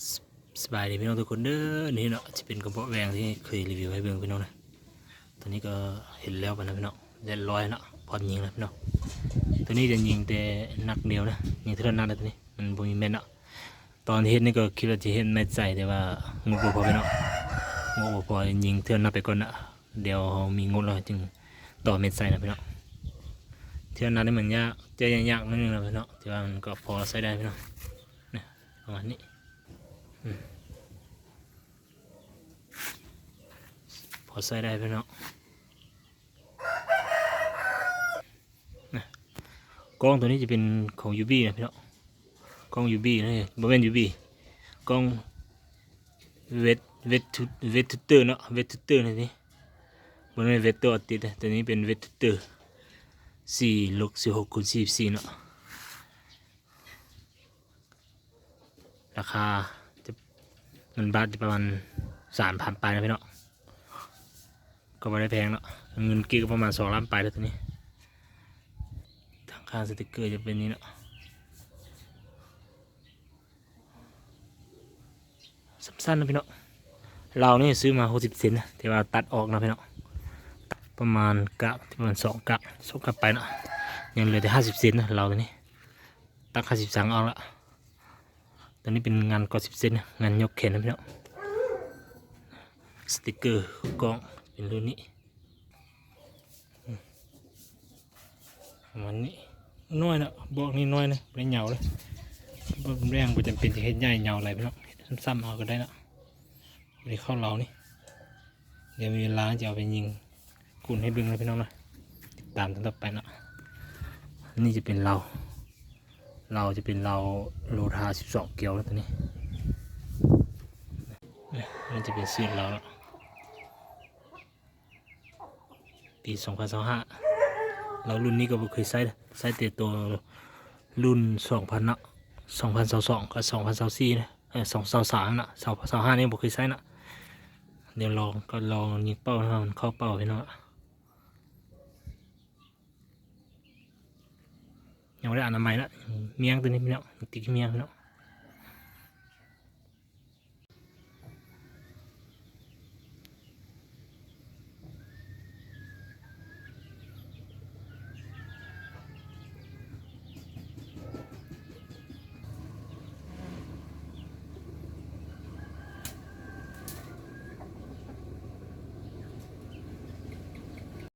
สสบายดีพี่น้องทุกคนเด้อนี่เนาะจะเป็นกระเพาะแวงที่เคยรีวิวให้เบิ่งพี่น้องนะตัวนี้ก็เห็นแล้วกันนะพี่น้องเรียบร้อยเนาะพร้อมยิงแล้วพี่น้องตัวนี้จะยิงแต่นักเดียวนะยิงเท่านั้นนะตัวนี้มันบ่มีแม่นเนาะตอนเห็นนี่ก็คิดว่าจะเห็นแม่ใจแต่ว่างบบ่พอพี่น้องงบบ่พอยิงเท่านั้นไปก่อนนะเดี๋ยวมีงบแล้วจึงต่อเม็ดใส่นะพี่น้องเท่านั้นได้เหมือนยากเจอยากนิดนึงนะพี่น้องแต่ว่ามันก็พอใช้ได้พี่น้องเนี่ยประมาณนี้พอใส่ได้พี่น้องกล้องตัวนี้จะเป็นของยูบีนะพี่น้องกล้องยูบีนะบ่เป็นยูบีกล้องเวทเวทเตอร์เนาะเวทเตอร์นี่บ่เป็นเวทเตอร์ติดตัวนี้เป็นเวทเตอร์4/6คูณ44เนาะราคาจะเงินบาทจะประมาณ 3,000 ปลายนะพี่น้องก็ไม่ได้แพงเนาะเงินกีก็ประมาณ2 ล้านปลายแล้วตัวนี้ทางข้างสติกเกอร์จะเป็นนี้เนาะสั้นๆนะพี่น้องเรานี่ซื้อมา60 เซนนะแต่ว่าตัดออกนะพี่น้องประมาณกะประมาณ2 กะไปเนาะยังเหลือแต่50 เซนนะเราตัวนี้ตัด50 สังเอาละตัวนี้เป็นงานก็10 เซนนะงานยกแขนนะพี่น้องสติกเกอร์กล้องเป็นรุ่นนี้มันนี่น้อยนะบอกนี่น้อยนะไม่เหงาเลยบอกแรงก็จำเป็นจะเห็นใหญ่เหงาอะไรพี่น้องซ้ำๆเอาก็ได้นะไม่เข้าเรานี่เดี๋ยวมีเวลาจะเอาไปยิงกุนให้ดึงเลยพี่น้องนะติดตามต่อไปนะนี่จะเป็นเราจะเป็นเราโลทา12 เกลียวแล้วตัวนี้นี่จะเป็นเสียงเราแล้วปี2025เรารุ่นนี้ก็ไม่เคยใช้แต่ตัวรุ่น2000นะ2022กับ2024นะ2023นะ2025นี่ไม่เคยใช้นะเดี๋ยวลองยิงเป้าให้มันเข้าเป้าพี่น้องยังไม่ได้อนามัยนะเมียงตัวนี้พี่น้องติดเมียงพี่น้อง